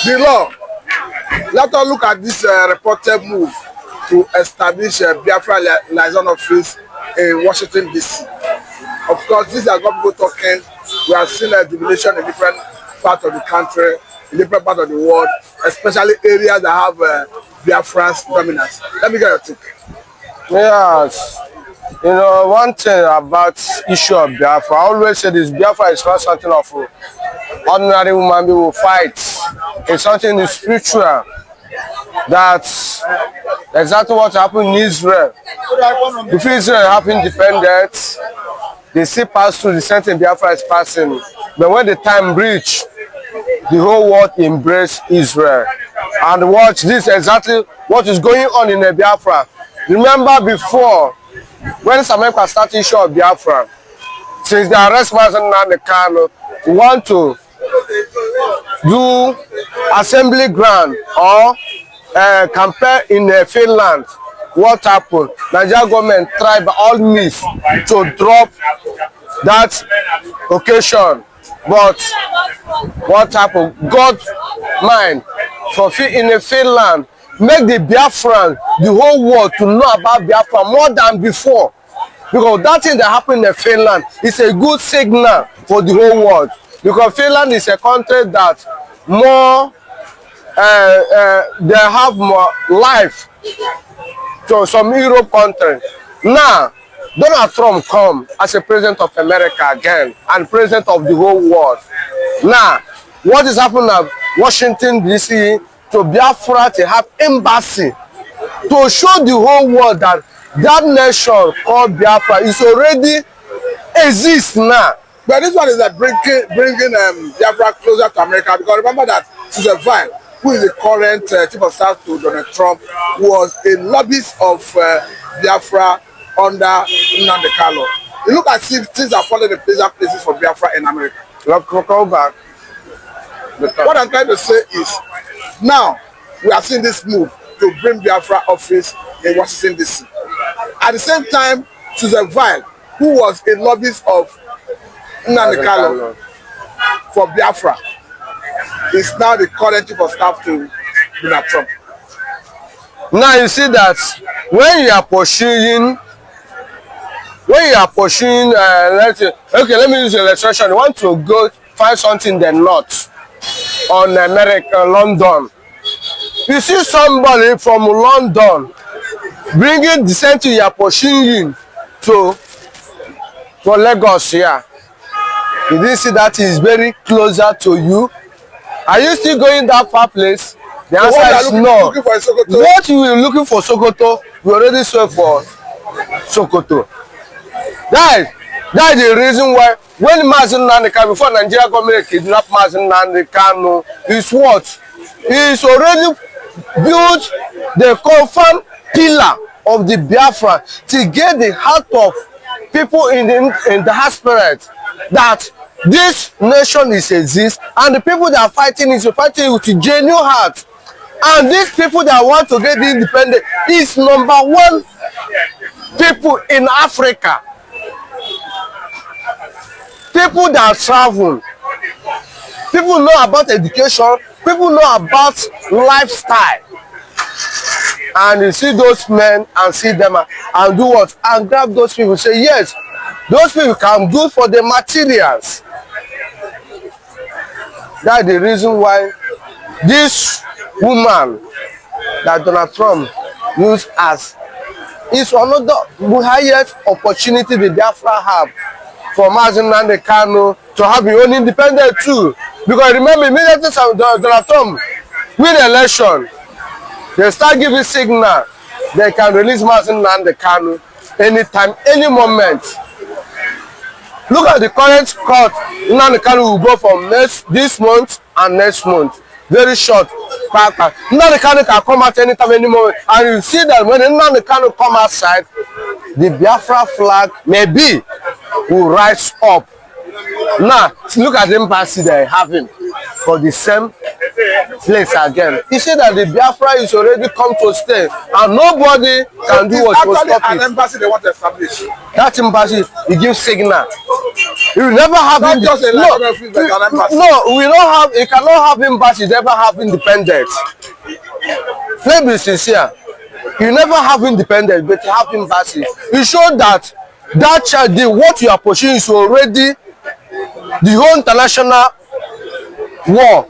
The law. Let us look at this reported move to establish a Biafra liaison office in Washington, D.C. Of course, these are got people talking. We have seen a jubilation in different parts of the country, in different parts of the world, especially areas that have Biafrans dominance. Let me get your take. Yes. You know, one thing about issue of Biafra, I always say this: Biafra is not something of ordinary woman being will fight. It's something spiritual. That's exactly what happened in Israel. If Israel have independence, they still pass through the same thing Biafra is passing. But when the time reach, the whole world embrace Israel. And watch this exactly what is going on in the Biafra. Remember before, when America started issue of Biafra, since the arrest nnamdikanu, we want to do assembly ground or campaign in Finland. What happened? Nigeria government tried by all means to drop that occasion. But what happened? God mind for in Finland make the Biafran, the whole world, to know about Biafra more than before. Because that thing that happened in Finland is a good signal for the whole world. Because Finland is a country that more they have more life to some Europe country. Now, Donald Trump come as a president of America again and president of the whole world. Now, what is happening at Washington, D.C. to Biafra to have embassy to show the whole world that that nation called Biafra is already exists now. But this one is that bringing Biafra closer to America, because remember that Susan Vine, who is the current chief of staff to Donald Trump, was a lobbyist of Biafra under nnamdikanu. You look at things are falling in places for Biafra in America. Go back. What I'm trying to say is, now we are seeing this move to bring Biafra office in Washington, D.C. At the same time, Susan Vine, who was a lobbyist of nnamdikanu for Biafra, is now the current chief of staff to Donald Trump. Now you see that when you are pursuing, let me use the illustration. You want to go find something in the north on America, London. You see somebody from London bringing the same thing you are pursuing to Lagos here. You didn't see that is very closer to you. Are you still going that far place? The answer is no. What you were looking for Sokoto, you already saw for Sokoto. That is the reason why when nnamdikanu, before Nigeria government kidnapped nnamdikanu, is what? He's already built the confirmed pillar of the Biafra to get the heart of people in the diaspora that this nation is exists, and the people that are fighting is fighting with a genuine heart. And these people that want to get independent is number one people in Africa. People that travel, people know about education, people know about lifestyle. And you see those men and see them and do what? And grab those people, say yes, those people can do for the materials. That's the reason why this woman that Donald Trump used as is another highest opportunity the Biafra have for nnamdikanu to have his own independence too. Because remember, immediately Donald Trump win the election, they start giving signal they can release nnamdikanu anytime, any moment. Look at the current court. nnamdikanu will go from this month and next month. Very short. nnamdikanu can come out anytime, any moment. And you see that when nnamdikanu come outside, the Biafra flag maybe will rise up. Now, look at the embassy they have him. for the same place again. He said that the Biafra is already come to stay and nobody can do what will stop an it. embassy they want to establish. That embassy, it gives signal. You will never have Not just a Nigerian office, but an embassy. No, we don't have. You cannot have embassies ever have independence. Let's be sincere. You never have independence, but you have embassy. You show that what you are pursuing is already the whole international war.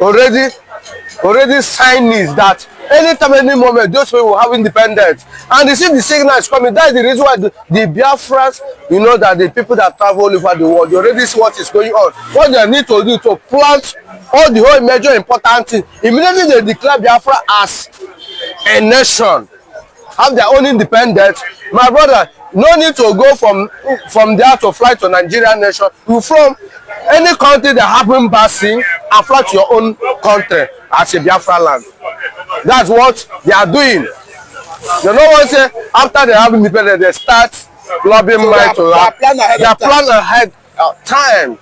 Already signed is that anytime, any moment, those people will have independence. And you see the signal is coming. That's the reason why the Biafrans, you know, that the people that travel all over the world, they already see what is going on. What they need to do to plant all the whole major important things. Immediately they declare Biafra as a nation, have their own independence. My brother, no need to go from there to fly to Nigerian nation. You from any country that have embassy and fly to your own country as a Biafra land. That's what they are doing. They don't want to say after they have independence they start lobbying money to have. They plan ahead of time.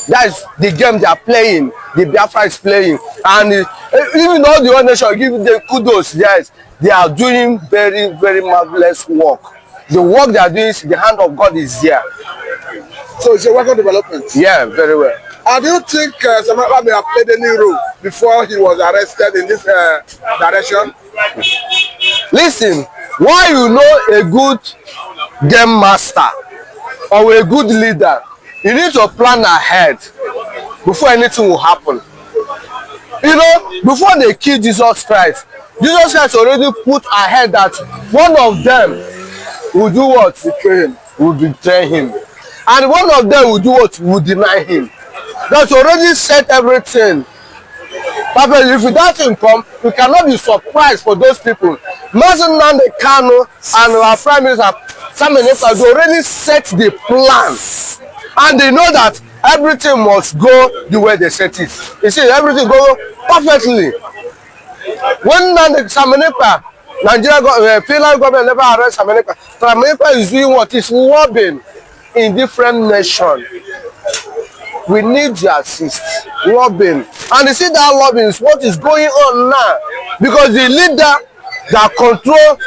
That's the game they are playing. The Biafra is playing, and even though the whole nation give them kudos, yes, they are doing very, very marvelous work. The work they are doing, the hand of God is there. So it's a work of development. Yeah, very well. And do you think Samara may have played any role before he was arrested in this direction? Listen, why you know a good game master or a good leader, you need to plan ahead before anything will happen. You know, before they kill Jesus Christ already put ahead that one of them will do what? Betray him. Will betray him. And one of them will do what? Will deny him. That's already set everything. But if that thing come, you cannot be surprised for those people. nnamdikanu and our Prime Minister they already set the plan. And they know that everything must go the way they set it. You see, everything go perfectly. When Nigeria Finland government never arrest America is doing what is lobbying in different nations. We need your assist, lobbying. And you see that lobbying is what is going on now. Because the leader that control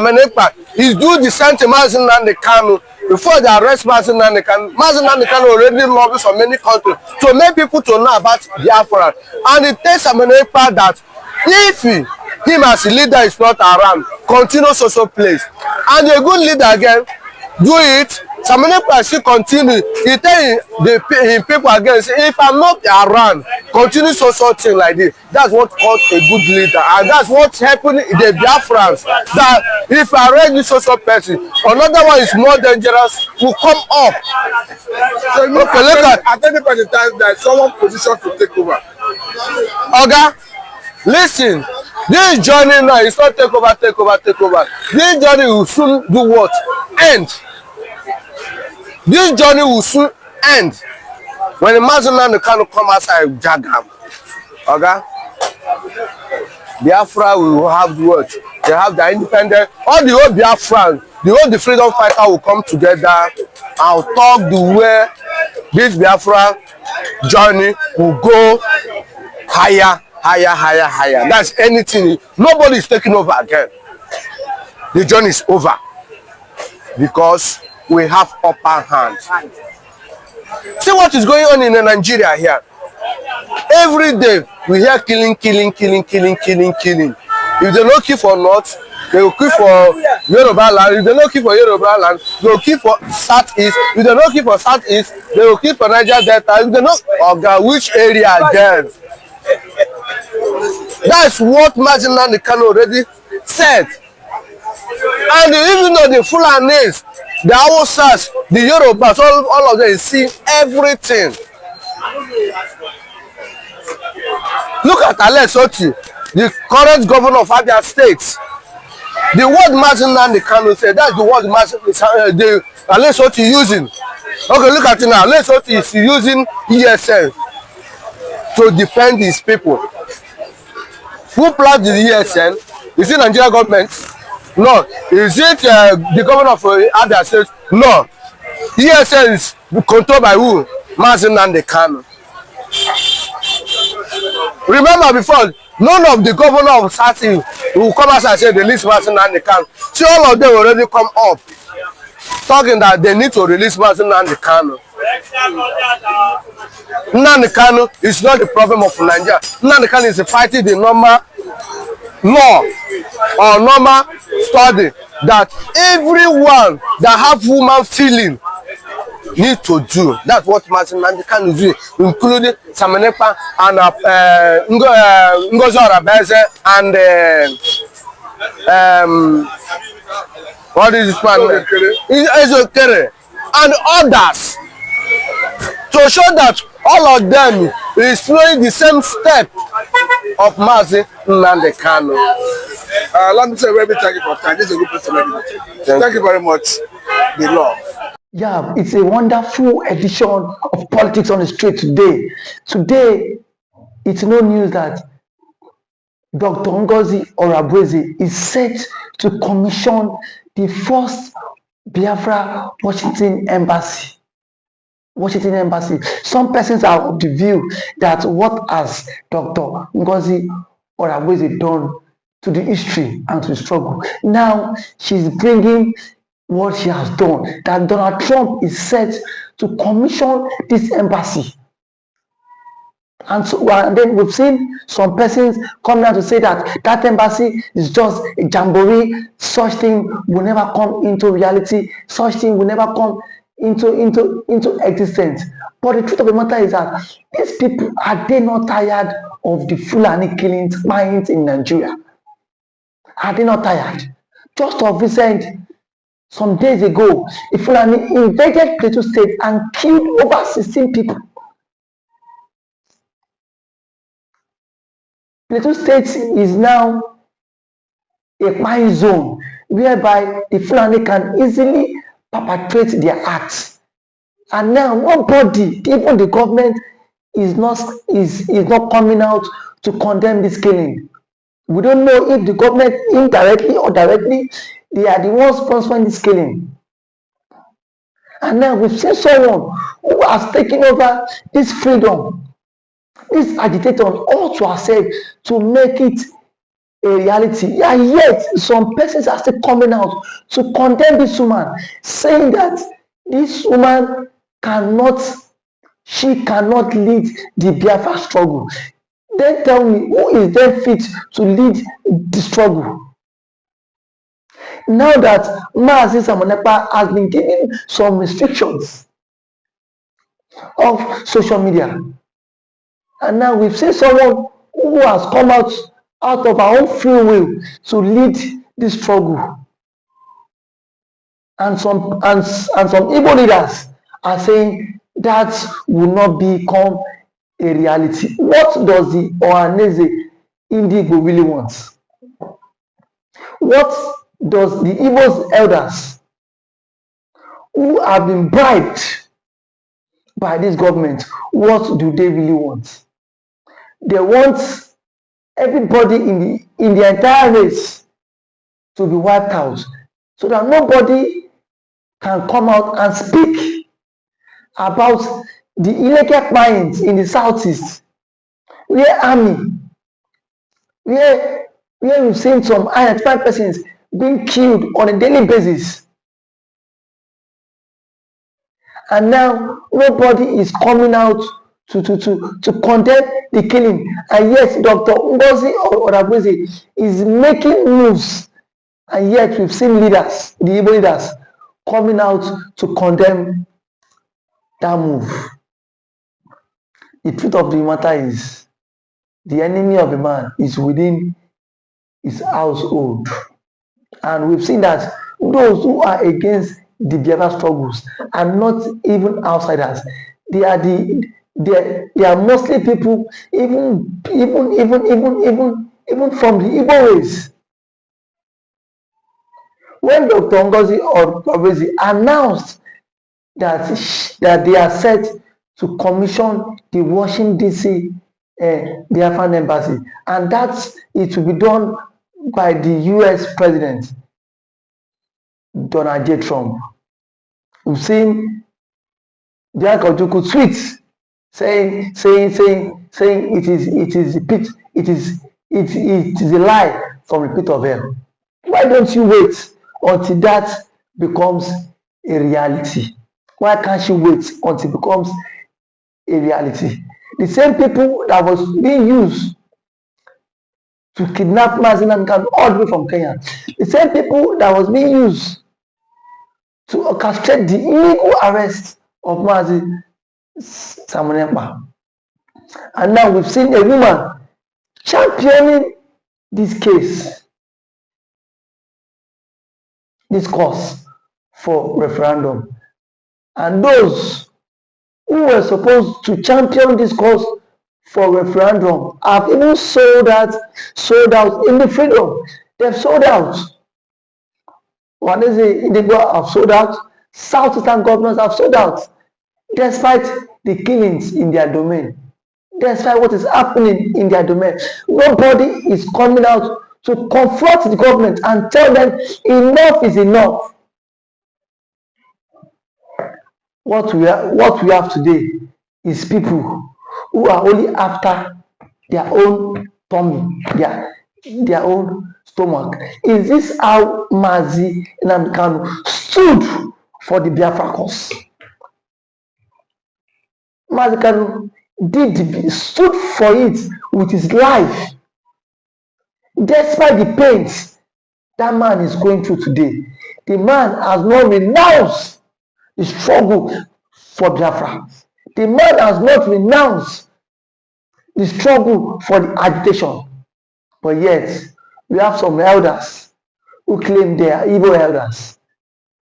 America is doing the same to nnamdikanu. Before they arrest nnamdikanu already lobbies from many countries to make people to know about Biafra. And it takes America that if him as a leader is not around, continue social place. And a good leader again, do it. America still continue. He tell the people again, say, if I'm not around, continue social thing like this. That's what called a good leader. And that's what's happening in the Biafrans. That if I arrange this social person, another one is more dangerous, will come up. So okay, look at any point in time there is someone positioned to take over. Oga, listen, this journey now is not take over. This journey will soon do what? End. This journey will soon end when the nnamdikanu come outside Jagam. Okay? Biafra will have what? They have their independence. All the whole Biafrans, the freedom fighter will come together and talk the way this Biafra journey will go higher. That's anything. Nobody is taking over again. The journey is over because we have upper hand. See what is going on in Nigeria here. Every day we hear killing. If they don't kill for North, they will kill for Yoruba land. If they don't kill for Yoruba land, they will kill for Southeast. If they don't kill for Southeast, they will kill for Niger Delta. If they don't, which area again? That's what nnamdikanu already said. And even though the Fulanis, the Hausas, the Yorubas, all of them see everything. Look at Alesoti, the current governor of Abia State. The word nnamdikanu said, that's the word the Alesoti using. Okay, look at it now. Alesoti is using ESN to defend his people. Who planted the ESN? Is it Nigeria government? No. Is it the governor of Abia State? No. ESN is controlled by who? nnamdikanu. Remember before, none of the governor of Sati will come out and say the release nnamdikanu. See, all of them already come up talking that they need to release nnamdikanu. Nnamdikanu is not the problem of Nigeria. Nnamdikanu is fighting the normal law or normal study that everyone that have human feeling need to do. That's what nnamdikanu is doing, including Ekpa and Ngozi Orabeze and what is this man? Ezokere and others, to show that all of them is following the same step of nnamdikanu. Let me say very thank you for time. This is a good place to let you. Thank you very much. The law. Yeah, it's a wonderful edition of Politics on the Street today. Today, it's no news that Dr. Ngozi Orabeze is set to commission the first Biafra Washington Embassy. Some persons are of the view that what has Dr. Ngozi Orabeze done to the history and to the struggle. Now she's bringing what she has done, that Donald Trump is set to commission this embassy. And then we've seen some persons come out to say that that embassy is just a jamboree. Such thing will never come into reality. Such thing will never come into existence. But the truth of the matter is that these people, are they not tired of the Fulani killings in Nigeria? Are they not tired? Just of recent, some days ago, a Fulani invaded Plateau State and killed over 16 people. Plateau State is now a Ekpa zone whereby the Fulani can easily perpetrate their acts. And now nobody, even the government, is not coming out to condemn this killing. We don't know if the government indirectly or directly, they are the ones sponsoring this killing. And now we've seen someone who has taken over this freedom, this agitator, all to ourselves to make it a reality. And yet some persons are still coming out to condemn this woman, saying that this woman cannot lead the Biafra struggle. Then tell me, who is then fit to lead the struggle? Now that Mazi Ekpa has been given some restrictions of social media, and now we've seen someone who has come out of our own free will to lead this struggle, and some Igbo leaders are saying that will not become a reality. What does the Ohaneze Indigo really want? What does the Igbo's elders who have been bribed by this government, what do they really want? They want everybody in the entire race to be wiped out, so that nobody can come out and speak about the illegal mines in the southeast, where we've seen some identified persons being killed on a daily basis. And now nobody is coming out to condemn the killing. And yet Dr. Ngozi Orabeze is making moves. And yet we've seen leaders, the Igbo leaders, coming out to condemn that move. The truth of the matter is, the enemy of a man is within his household. And we've seen that those who are against the Biafra struggles are not even outsiders. They are mostly people, even from the Igbo race. When Dr. Ngozi Orabeze announced that they are set to commission the Washington DC Biafran embassy, and that it will be done by the US President Donald J. Trump. We've seen Bianca Ojukwu tweet saying it is a lie from the pit of hell. Why don't you wait until that becomes a reality? Why can't you wait until it becomes a reality? The same people that was being used to kidnap Mazi Nnamdikanu all the way from Kenya, the same people that was being used to orchestrate the illegal arrest of Mazi Ekpa. And now we've seen a woman championing this case, this cause for referendum. And those who were supposed to champion this cause for referendum have even sold out in the freedom. They've sold out. What is it? Indigo have sold out. Southeastern governors have sold out, despite the killings in their domain, despite what is happening in their domain. Nobody is coming out to confront the government and tell them enough is enough. What we have today is people who are only after their own tummy, their own stomach. Is this how Mazi Nnamdikanu stood for the Biafra cause? Mazi Nnamdikanu stood for it with his life, despite the pains that man is going through today. The man has not renounced the struggle for Biafra. The man has not renounced the struggle for the agitation. But yet, we have some elders who claim they are evil elders.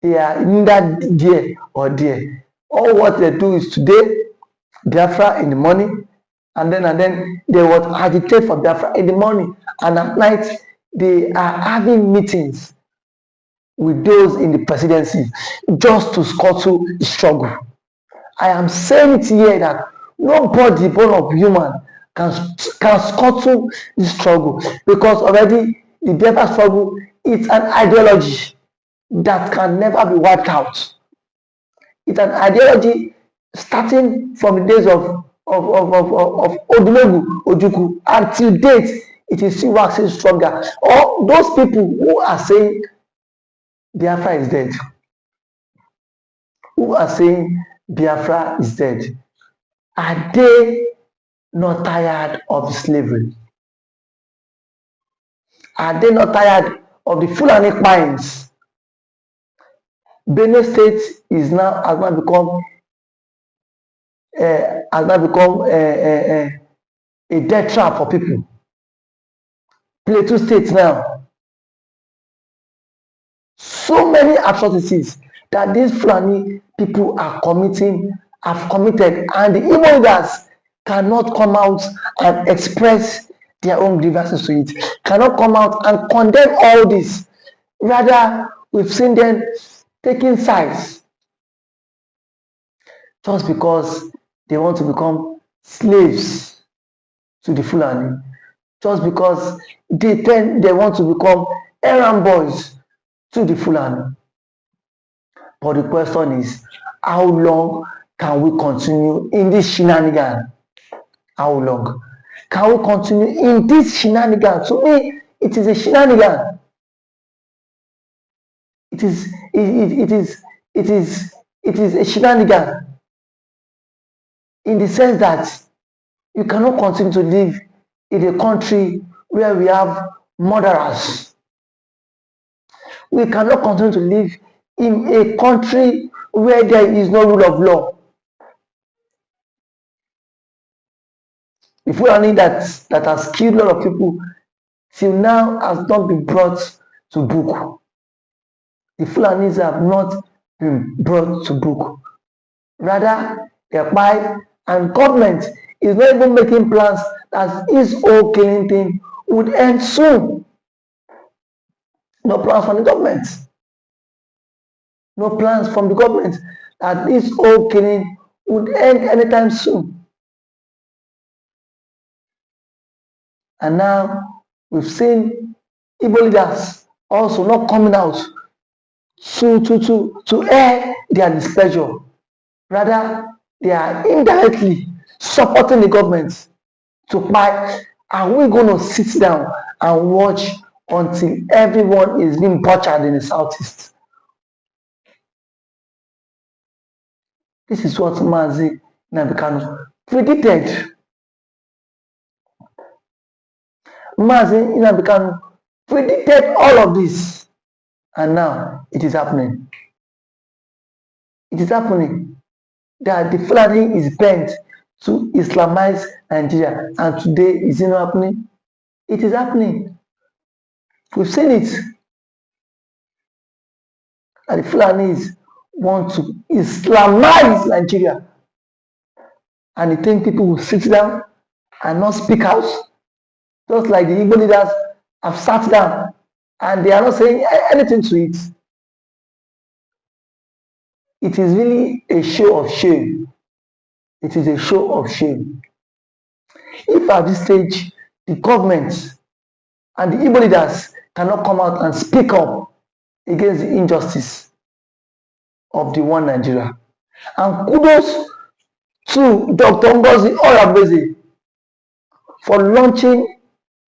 They are neither there or there. All what they do is today, Biafra in the morning, and then they would agitate for Biafra in the morning, and at night they are having meetings with those in the presidency just to scuttle the struggle. I am saying it here that nobody born of human can scuttle the struggle, because already the Biafra struggle is an ideology that can never be wiped out. It's an ideology starting from the days of Odumegu Ojukwu until date. It is still waxing stronger. Or those people who are saying Biafra is dead, who are saying Biafra is dead, are they not tired of slavery? Are they not tired of the Fulani crimes? Benue State has now become a death trap for people. Plateau State now, so many atrocities that these Fulani people have committed, and the evil leaders cannot come out and express their own grievances to it, cannot come out and condemn all this. Rather, we've seen them taking sides just because they want to become slaves to the Fulani, just because they want to become errand boys to the Fulani. But the question is, how long can we continue in this shenanigan? How long can we continue in this shenanigan? To me, it is a shenanigan. It is a shenanigan, in the sense that you cannot continue to live in a country where we have murderers. We cannot continue to live in a country where there is no rule of law. The Fulani that has killed a lot of people till now has not been brought to book. The Fulanis have not been brought to book. Rather, Ekpa and government is not even making plans that this whole killing thing would end soon. No plans from the government. No plans from the government that this whole killing would end anytime soon. And now we've seen Igbo leaders also not coming out to air their displeasure. Rather, they are indirectly supporting the government to buy. Are we going to sit down and watch until everyone is being butchered in the southeast? This is what Mazi Nnamdikanu predicted. Mazi Nnamdikanu predicted all of this, and now it is happening. It is happening that the Fulani is bent to Islamize Nigeria, and today is it not happening? It is happening. We've seen it. And the Fulanis want to Islamize Nigeria, and they think people will sit down and not speak out, just like the Igbo leaders have sat down and they are not saying anything to it. It is really a show of shame. It is a show of shame. If at this stage the government and the Igbo leaders cannot come out and speak up against the injustice of the one Nigeria. And kudos to Dr. Ngozi Oyagbeze for launching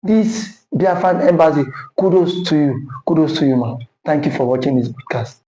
this Biafran embassy. Kudos to you. Kudos to you, man. Thank you for watching this podcast.